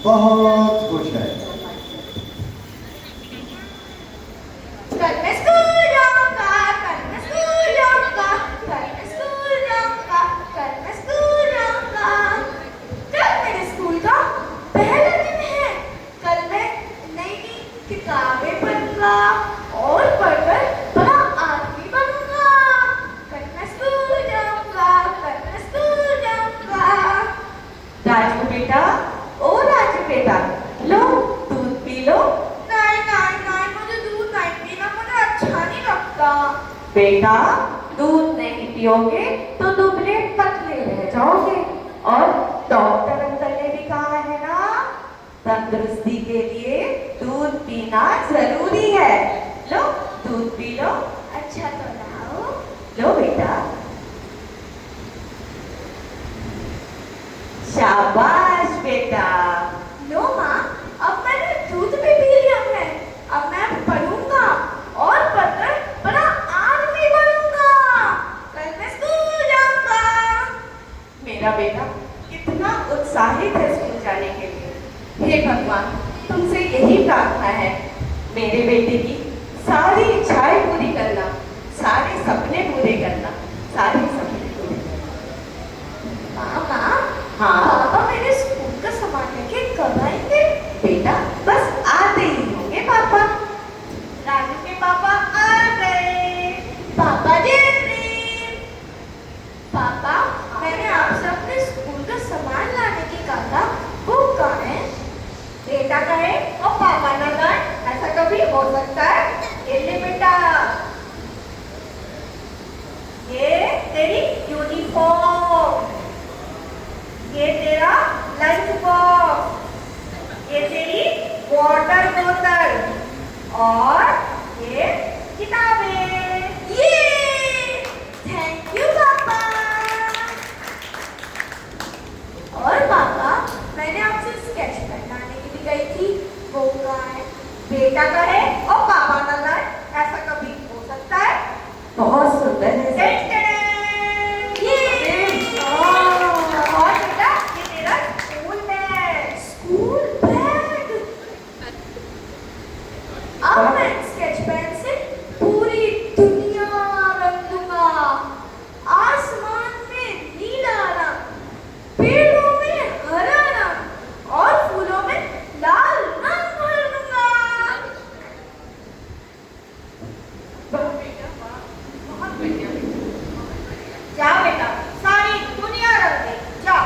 बहुत खुश है। कल मैं स्कूल जाऊंगा, कल मैं स्कूल जाऊंगा, कल मैं स्कूल जाऊंगा, कल मैं स्कूल जाऊंगा। कल मेरे स्कूल का पहला दिन है। कल मैं नई नई किताबें पढ़ूंगा और पढ़कर बड़ा आदमी बनूंगा। कल मैं स्कूल जाऊंगा, कल मैं स्कूल जाऊंगा। राजू बेटा, ओ राजू बेटा, लो दूध पी लो। नहीं नहीं नहीं, मुझे दूध नहीं पीना, मुझे अच्छा नहीं लगता। बेटा, दूध नहीं पियोगे तो दुबले पतले रह जाओगे। और डॉक्टर अंकल ने भी कहा है ना, तंदुरुस्ती के लिए दूध पीना जरूरी है। लो दूध पी लो। अच्छा तो लाओ। लो बेटा। शाबाश बेटा। लो माँ, अब मैंने दूध भी पी लिया है। अब मैं पढ़ूंगा और पढ़कर बड़ा आदमी बनूंगा। कल मैं स्कूल जाऊंगा। मेरा बेटा कितना उत्साहित है स्कूल जाने के लिए। हे भगवान, तुमसे यही प्रार्थना है, मेरे बेटे की सारी इच्छाएं पूरी करना, सारे सपने पूरे करना, सारे सपने पूरे करना। माँ, हाँ पापा मेरे स्कूल का सामान लेके कब आएंगे? बेटा, बस आते ही होंगे पापा। राजू के पापा आ गए। पापा जल्दी। पापा, मैंने आपसे अपने स्कूल का सामान लाने की कहा था, वो कहाँ है? बेटा कहे और पापा ना जाए, ऐसा कभी हो सकता है? ये ले बेटा, ये तेरी यूनिफॉर्म, ये तेरा लंच बॉक्स, ये तेरी वाटर बोतल और ये किताबें। ये थैंक यू पापा। और पापा, मैंने आपसे स्केच पेन लाने के लिए गई थी, वो कहाँ है? बेटा कहे और पापा ना जाए, ऐसा कभी हो सकता है? बहुत सुंदर है सर। और बेटा, ये तेरा स्कूल बैग। School bag. अब मैं स्केच पेन से पूरी दुनिया रंग दूंगा। आसमान में नीला रंग, पेड़ों में हरा रंग और फूलों में लाल रंग भर दूंगा। वाह बेटा वाह, बहुत बढ़िया बेटा। जाओ बेटा, सारी दुनिया रंग दे, जाओ।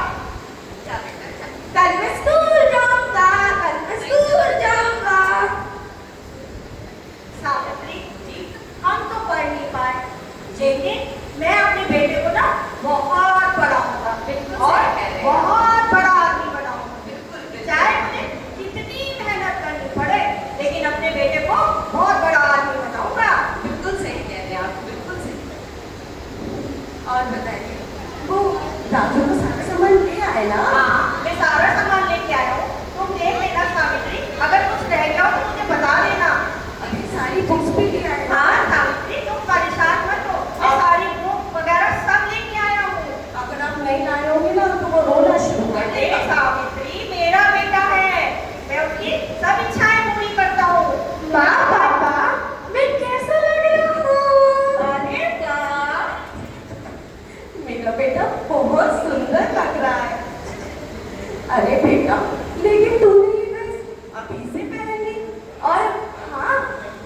जा बेटा जा। कल मैं स्कूल जाऊंगा, कल मैं स्कूल जाऊंगा। सावित्री जी, हम तो पढ़ नहीं पाए, लेकिन मैं अपने बेटे को ना बहुत पढ़ाऊंगा और बहुत बड़ा आदमी बनाऊंगा। चाहे मुझे कितनी मेहनत करनी पड़े, लेकिन अपने बेटे को बहुत बड़ा आदमी बनाऊंगा। बिल्कुल सही कह रहे हैं आप, बिल्कुल सही। और बताइए, वो राजू को सारा सामान ले आए ना? हाँ, मैं सारा सामान लेके आया हूँ। तुम देख लेना सावित्री, अगर कुछ रह गया हो तो मुझे बता देना। अभी सारी बुक्स भी ले आए ना? हाँ सावित्री, तुम परेशान मत हो, मैं सारी बुक वगैरह सब लेके आया हूँ। अगर आप नहीं लाए होंगे ना तो वो रोना शुरू कर अरे देगा। सावित्री, मेरा बेटा है, मैं उसकी सब इच्छाएं पूरी करता हूँ। माँ पापा, मैं कैसा लग रहा हूँ? अरे वाह, मेरा बेटा बहुत सुंदर लग रहा है। अरे बेटा, लेकिन तूने ये ड्रेस अभी से पहन ली। और हाँ,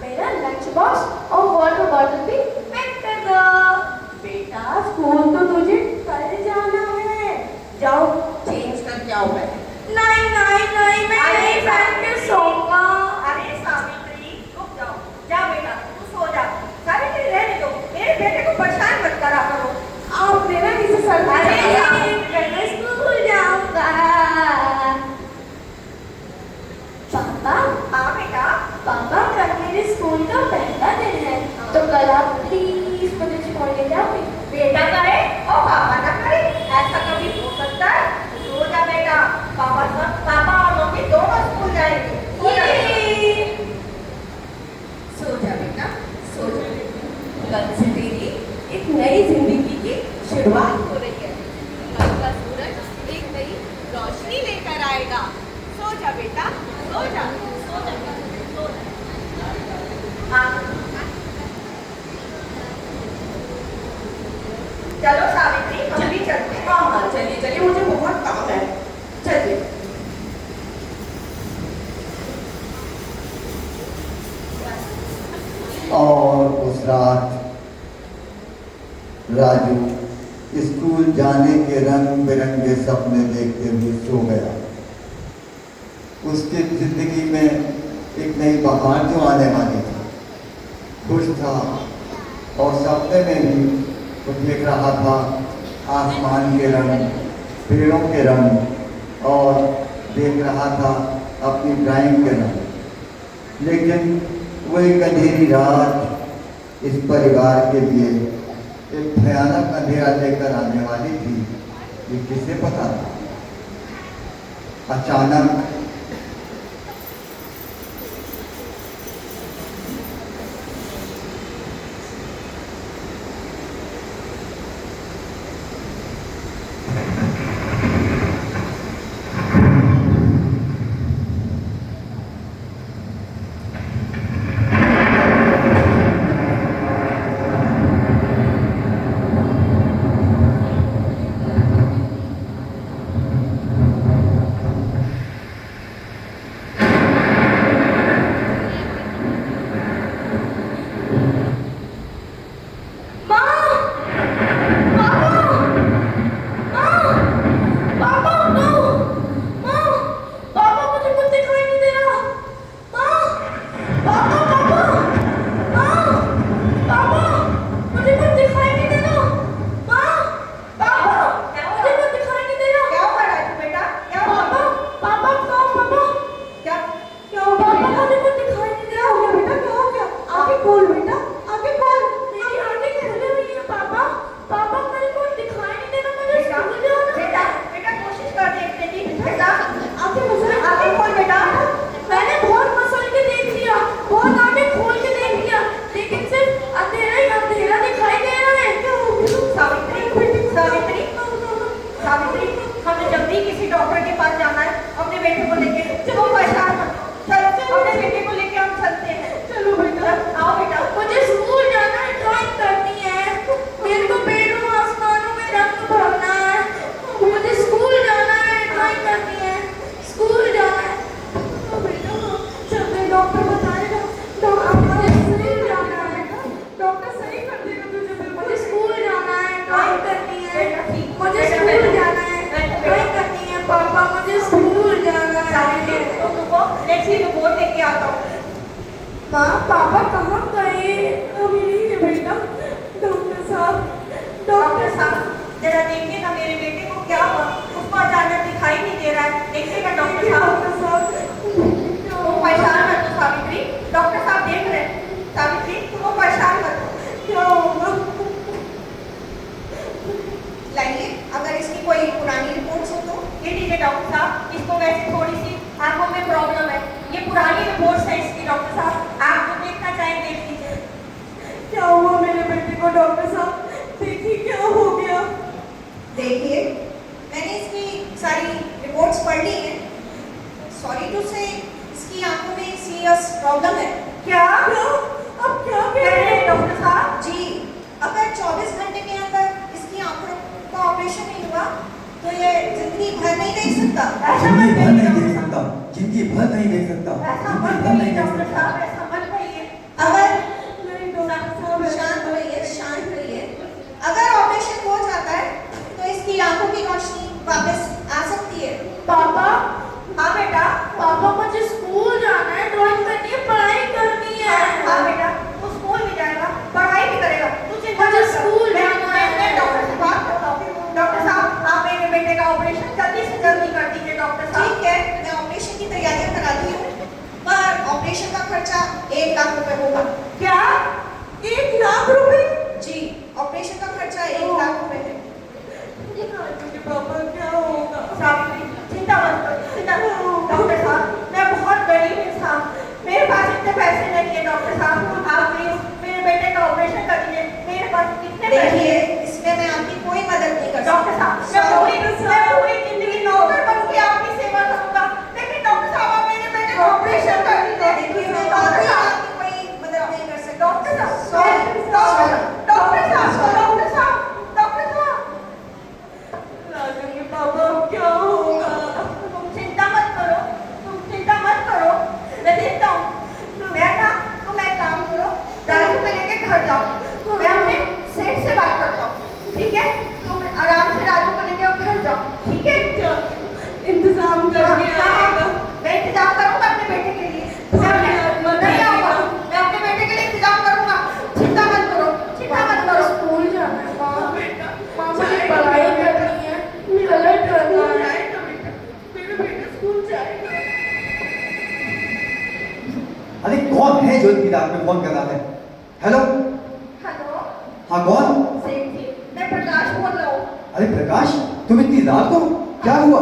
मेरा लंच बॉक्स और वाटर बॉटल भी पैक कर दो। बेटा, स्कूल तो तुझे कल जाना है, जाओ चेंज करके आओ पहले। नहीं नहीं नहीं, मैं अरे नहीं पहन के सोऊंगा। अरे सावित्री, रुक जाओ, जा बेटा, तू सो जा। सावित्री रहने दो, मेरे बेटे को परेशान मत करा करो। आप मेरा किसी सर पे अरे चढ़ा। मैं स्कूल जाऊंगा। पापा, हाँ बेटा। पापा, कल मेरे स्कूल का पहला दिन है, तो कल आप प्लीज मुझे छोड़ के जाओगे? बेटा करे और पापा ना करे, ऐसा कभी हो सकता है? सो जा बेटा, पापा और मम्मी दोनों स्कूल जाएंगे। सो जा बेटा, सो जा। कल से तेरी एक नई जिंदगी की शुरुआत हो रही है। चलो सावित्री, हम भी चलते हैं। हाँ हाँ, चलिए चलिए, मुझे बहुत काम है। चलिए। और उस रात राजू स्कूल जाने के रंग बिरंगे सपने देखते हुए सो गया। उसकी जिंदगी में एक नई बहार जो आने वाली थी, खुश था और सपने में भी वो देख रहा था आसमान के रंग, पेड़ों के रंग और देख रहा था अपनी ड्राइंग के रंग। लेकिन वो एक अंधेरी रात इस परिवार के लिए एक भयानक अंधेरा लेकर आने वाली थी, ये किसे पता था। अचानक माँ पापा कहाँ गए? अभी नहीं है बेटा। डॉक्टर साहब जरा देखिए ना मेरे बेटे को क्या हुआ, उसको अचानक दिखाई नहीं दे रहा है। देखिएगा डॉक्टर साहब। तुम परेशान मत हो सावित्री, डॉक्टर साहब देख रहे हैं। सावित्री तुम परेशान मत हो, क्या होगा? लाइए अगर इसकी कोई पुरानी रिपोर्ट्स हो तो ये लीजिए डॉक्टर साहब। इसको वैसे थोड़ी सी आंखों में प्रॉब्लम है, ये पुरानी रिपोर्ट्स है इसकी। डॉक्टर साहब आप तो देखना चाहें देख लीजिए। क्या हुआ मेरे बेटे को डॉक्टर साहब? देखिए क्या हो गया। देखिए मैंने इसकी सारी रिपोर्ट्स पढ़ ली हैं। सॉरी टू से इसकी आंखों में सीरियस प्रॉब्लम है। क्या? अब क्या कह रहे हैं डॉक्टर साहब? जी, अगर 24 घंटे के अंदर इसकी आंखों का ऑपरेशन नहीं हुआ तो ये जिंदगी भर नहीं देख सकता। ऐसा जिंदगी मत भर नहीं कहिए देख सकता, जिंदगी भर नहीं देख सकता, ऐसा जिंदगी मत भर नहीं कहिए देख डॉक्टर सकता। साहब, ऐसा मत कहिए। अगर नहीं डॉक्टर साहब, शांत रहिए, शांत रहिए। अगर ऑपरेशन हो जाता है तो इसकी आंखों की रोशनी वापस आ सकती है। पापा, हाँ बेटा। पापा मुझे स्कूल जाना है, ड्राइंग करनी है, पढ़ाई करनी है। हाँ बेटा, तू स्कूल भी जाएगा, पढ़ाई भी करेगा, तू चिंता मुझे मत कर। स्कूल मैं जाना है। डॉक्टर से बात करता हूँ। डॉक्टर साहब आप मेरे बेटे का ऑपरेशन जल्दी से जल्दी कर दीजिए। डॉक्टर साहब ठीक है, मैं ऑपरेशन की तैयारियां कराती हूँ, पर ऑपरेशन का खर्चा 1 लाख रुपए होगा। क्या? 1 लाख रुपए? जी, ऑपरेशन का खर्चा 1 लाख रुपए है। पापा क्या होगा? सावित्री चिंता मत कर, चिंता मत कर। डॉक्टर साहब मैं बहुत गरीब इंसान, मेरे पास इतने पैसे नहीं है। डॉक्टर साहब आप प्लीज मेरे बेटे का ऑपरेशन कर दीजिए, मेरे पास इतने पैसे देखिए नहीं। इसमें मैं आपकी कोई मदद नहीं कर डॉक्टर साहब मैं पूरी जिंदगी नौकर बनूंगी, आपकी सेवा करूंगा, लेकिन डॉक्टर साहब आप मेरे बेटे को अरे कौन है जो इतनी रात में फोन कर रहा है? हेलो, हेलो हाँ कौन? सेठ जी, मैं प्रकाश बोल रहा हूँ। अरे प्रकाश, तुम इतनी रात को, क्या हुआ?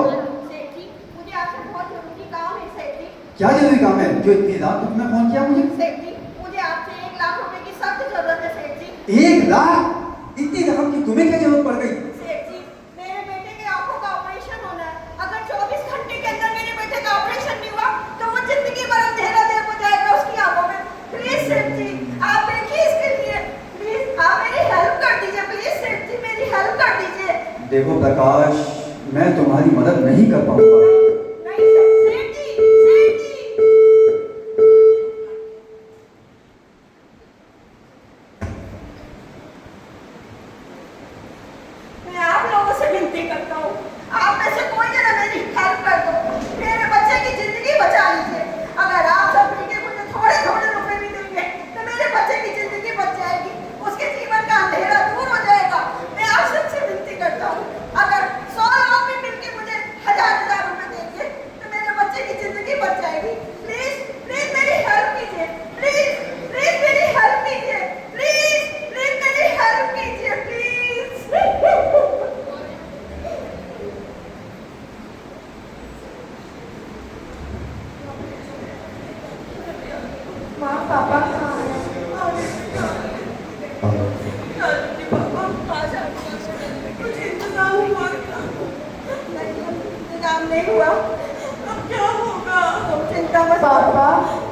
सेठ जी, मुझे आपसे बहुत जरूरी काम है सेठ जी। क्या जरूरी काम है जो इतनी रात को तुमने फोन किया मुझे? सेठ जी, मुझे आपसे 1 लाख रुपए की सख्त जरूरत है सेठ जी। 1 लाख? इतनी रकम की तुम्हें क्या जरूरत पड़ गई? सेठ जी, मेरे बेटे के आंखों का ऑपरेशन होना है। अगर 24 घंटे के अंदर मेरे बेटे का ऑपरेशन नहीं हुआ तो वो जिंदगी भर अंधेरा देख जाएगा उसकी आंखों में। प्लीज सेठ जी, आप देखिए इसके लिए, प्लीज आप मेरी हेल्प कर दीजिए। प्लीज सेठ जी, मेरी हेल्प कर दीजिए। देखो प्रकाश, मैं तुम्हारी मदद नहीं कर पाऊंगा। नहीं सेठ जी, सेठ जी। मैं आप लोगों से विनती करता हूँ, आप में से कोई जना मेरी हेल्प कर दो, मेरे बच्चे की जिंदगी बचा लीजिए। अगर आप सब मिलके मुझे थोड़े थोड़े रुपए भी देंगे तो मेरे बच्चे की जिंदगी बच जाएगी, उसके जीवन का अंधेरा दूर हो जाएगा। मैं आप सबसे विनती करता हूँ, अगर 100 लोग भी मिलके मुझे 1000 रुपए देंगे तो मेरे बच्चे की जिंदगी बच जाएगी। प्लीज प्लीज मेरी हेल्प कीजिए, प्लीज प्लीज मेरी हेल्प कीजिए, प्लीज प्लीज मेरी हेल्प कीजिए, प्लीज। माँ पापा कहाँ हैं? कुछ इंतजाम हुआ क्या? नहीं, इंतजाम नहीं हुआ। अब क्या होगा? तुम चिंता मत पापा,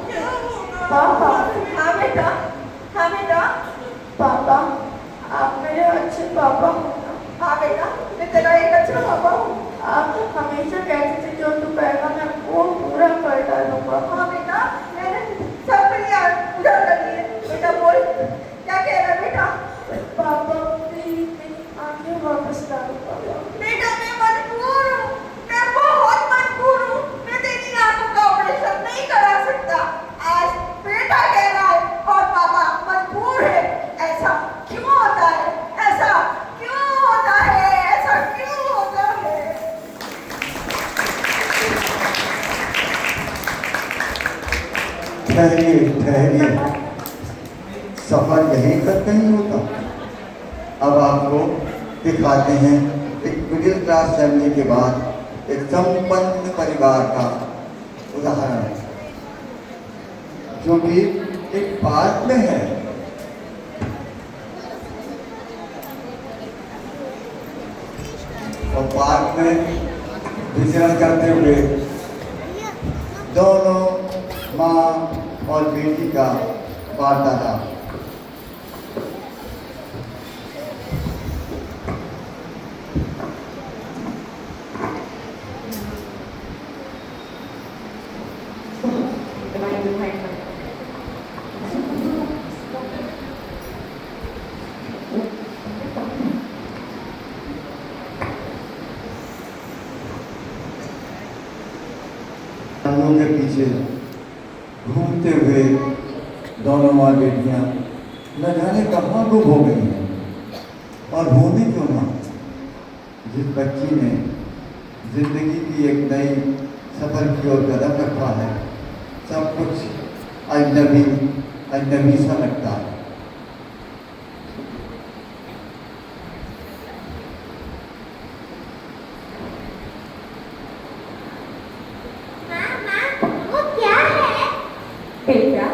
क्या होगा? पापा, हाँ बेटा, हाँ बेटा। पापा, आप मेरे अच्छे पापा हो ना? हाँ बेटा, मैं तेरा एक अच्छा पापा हूँ। आप हमेशा कहते थे जो तू कहेगा मैं वो पूरा कर डालूंगा। हाँ बेटा, मैंने सब तैयार पूरा कर लिए। बेटा बोल, क्या कह रहा है बेटा? पापा प्लीज मेरी आंखें वापस ला दो पापा। बेटा मैं मजबूर हूँ, मैं बहुत मजबूर हूँ, मैं तेरी आंखों का ऑपरेशन नहीं करा सकता। आज बेटा कह रहा है और पापा मजबूर है। ऐसा क्यों होता है? ऐसा क्यों होता है? ऐसा क्यों होता है? ठहरिए ठहरिए, सफर यहीं तक नहीं होता। अब आपको दिखाते हैं एक मिडिल क्लास फैमिली के बाद एक संपन्न परिवार का उदाहरण, जो कि एक पार्क में है। और पार्क में विचरण करते हुए दोनों माँ और बेटी का वार्तालाप। सामनों के पीछे घूमते हुए दोनों माँ बेटियाँ न जाने कहाँ गुम हो गई हैं। और होने क्यों ना, जिस बच्ची ने जिंदगी की एक नई सफर की ओर कदम रखा है, सब कुछ अजनबी अजनबी सा लगता है। बेटा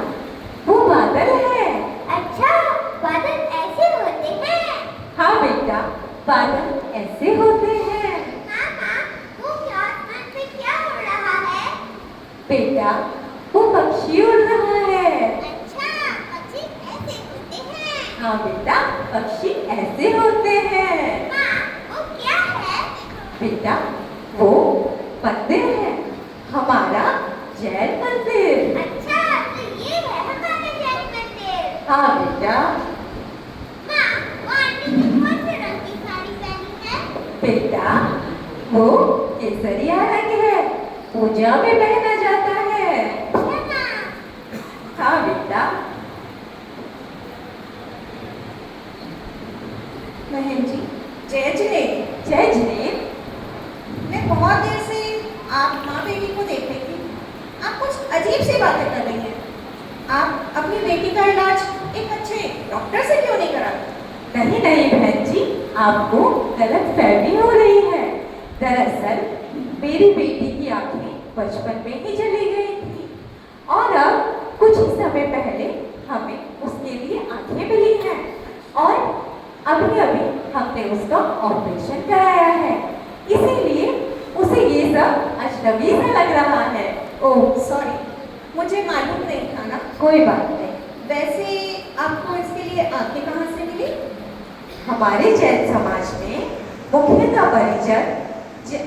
वो बादल है। अच्छा, बादल ऐसे होते हैं? हाँ बेटा, बादल ऐसे होते हैं। मामा, वो क्या आसमान पे क्या उड़ रहा है? बेटा वो पक्षी उड़ रहा है। अच्छा, पक्षी ऐसे होते हैं? हाँ बेटा, पक्षी ऐसे होते हैं। माँ, वो क्या है? बेटा वो मंदिर है, हमारा जैन मंदिर। अच्छा, तो ये है हमारा जैन मंदिर। हाँ बेटा। माँ, वो आंटी ने कौन से रंग की साड़ी पहनी है? बेटा वो केसरिया रंग है, पूजा में पहना जाता है। हाँ बेटा। बहन जी, जय जिनेन्द्र। जय जिनेन्द्र। मैं बहुत देर से आप माँ बेटी को देख रही थी। आप कुछ अजीब सी बातें कर रही हैं। आप अपनी बेटी का इलाज एक अच्छे डॉक्टर से क्यों नहीं कराते? नहीं नहीं बहन जी, आपको गलत फहमी हो रही है। दरअसल मेरी बेटी की आंखें बचपन में ही चली गई थी और अब कुछ ही समय पहले हमें उसके लिए आंखें मिली हैं और अभी अभी हमने उसका ऑपरेशन कराया है, इसीलिए उसे ये सब अजनबी सा लग रहा है। ओह सॉरी, मुझे मालूम नहीं था ना। कोई बात नहीं। वैसे आपको इसके लिए आंखें कहाँ से मिली? हमारे जैन समाज में मुख्यतः परिजन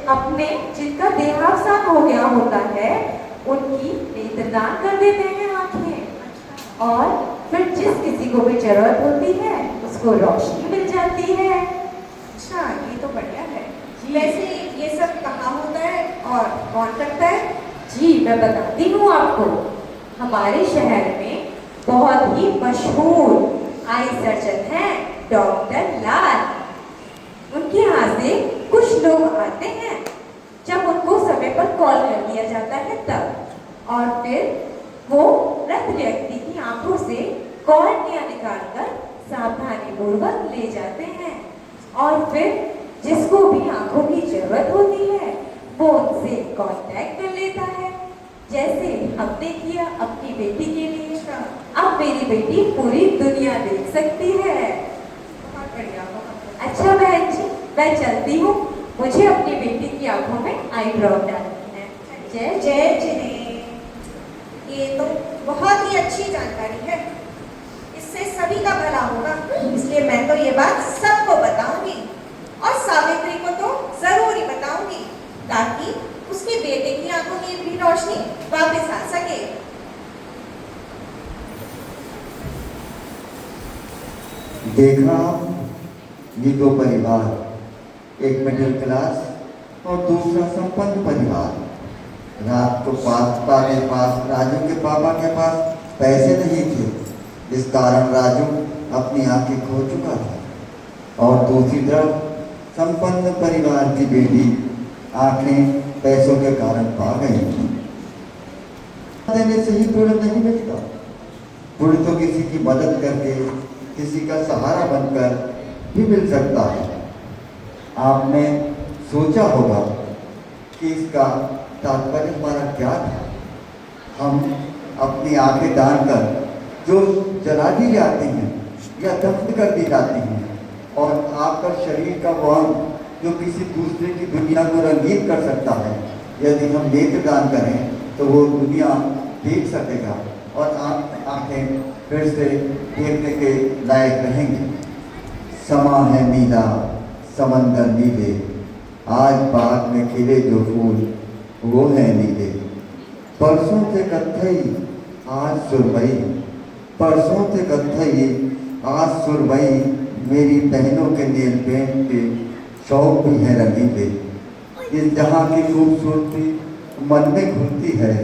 अपने जिनका देहावसान हो गया होता है उनकी नेत्रदान कर देते हैं आंखें, और फिर जिस किसी को भी जरूरत होती है उसको रोशनी मिल जाती है। अच्छा, ये तो बढ़िया है। वैसे ये सब कहाँ होता है और कौन करता है? जी मैं बताती हूँ आपको। हमारे शहर में बहुत ही मशहूर आई सर्जन हैं डॉक्टर लाल। उनके यहाँ से कुछ लोग आते हैं जब उनको समय पर कॉल कर दिया जाता है तब, और फिर वो वृद्ध व्यक्ति की आंखों से कॉर्निया निकालकर सावधानी पूर्वक ले जाते हैं, और फिर जिसको भी आंखों की जरूरत होती है वो उनसे कांटेक्ट कर लेता है, जैसे हमने किया अपनी बेटी के लिए। अब मेरी बेटी पूरी दुनिया देख सकती है। बहुत बढ़िया, बहुत बढ़िया। अच्छा बहन जी, मैं चलती हूँ, मुझे अपनी बेटी की आंखों में आई ड्रॉप डालनी है। जय जय जिने, ये तो बहुत ही अच्छी जानकारी है, इससे सभी का भला होगा, इसलिए मैं तो ये बात सबको बताऊंगी और सावित्री को तो जरूर ही बताऊंगी ताकि उसके बेटे की आंखों में भी रोशनी वापस आ सके। देखा ये दो परिवार, एक मिडिल क्लास और दूसरा संपन्न परिवार। रात को पापा के पास, राजू के पापा के पास पैसे नहीं थे, इस कारण राजू अपनी आंखें खो चुका था, और दूसरी तरफ संपन्न परिवार की बेटी आंखें पैसों के कारण पा गई। देने से ही पुण्य नहीं मिलता, पुण्य तो किसी की मदद करके, किसी का सहारा बनकर भी मिल सकता है। आपने सोचा होगा कि इसका तात्पर्य हमारा क्या था। हम अपनी आंखें दान कर जो जला दी जाती हैं या दफन कर दी जाती हैं, और आपका शरीर का वो अंग जो किसी दूसरे की दुनिया को रंगीन कर सकता है, यदि हम नेत्र दान करें तो वो दुनिया देख सकेगा और आप आंखें फिर से देखने के लायक रहेंगे। समा है नीला समंदर नीले, आज बाग में खिले जो फूल वो है नीले। परसों थे कत्थई आज सुरमई, परसों थे कत्थई आज सुरमई, मेरी बहनों के नेल पेंट के शौक भी है रंगीले। इस जहाँ की खूबसूरती मन में घुलती है,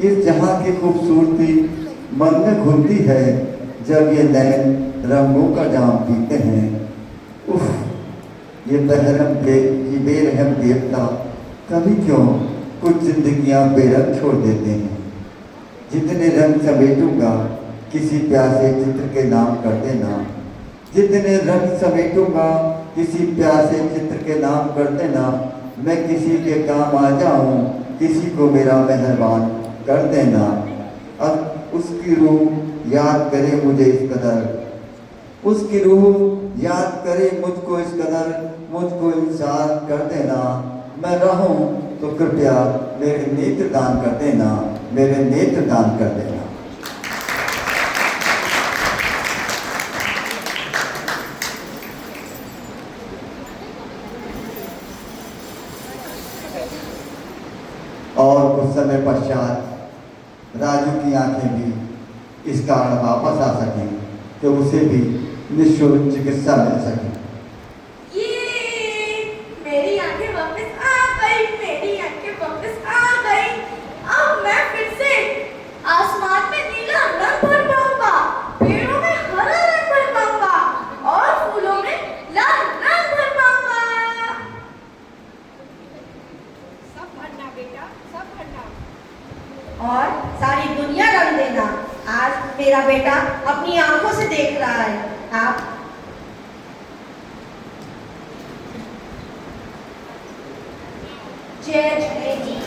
इस जहाँ की खूबसूरती मन में घुलती है, जब ये नैन रंगों का जाम पीते हैं। उफ, ये बेरहम देवता कभी क्यों कुछ जिंदगियां बेरंग छोड़ देते हैं। जितने रंग समेटूंगा किसी प्यासे चित्र के नाम कर देना, जितने रंग समेटूंगा किसी प्यासे चित्र के नाम कर देना। मैं किसी के काम आ जाऊं, किसी को मेरा मेहरबान कर देना। अब उसकी रूह याद करे मुझे इस कदर, उसकी रूह याद करे मुझको इस कदर, मुझको इंसान कर देना। मैं रहूं तो कृपया मेरे नेत्र दान कर देना, मेरे नेत्र दान कर देना। और कुछ समय पश्चात राजू की आंखें भी इस कारण वापस आ सकें कि उसे भी निःशुल्क चिकित्सा मिल सके। ये मेरी आंखें वापस आ गई, मेरी आंखें वापस आ गई। अब मैं फिर से आसमान में नीला रंग भर पाऊंगा, पेड़ों में हरा रंग भर पाऊंगा और फूलों में लाल रंग भर पाऊंगा। सब भरना बेटा, सब भरना, और सारी दुनिया रंग देना। आज मेरा बेटा अपनी आंखों से देख रहा है। आप जय जय जी।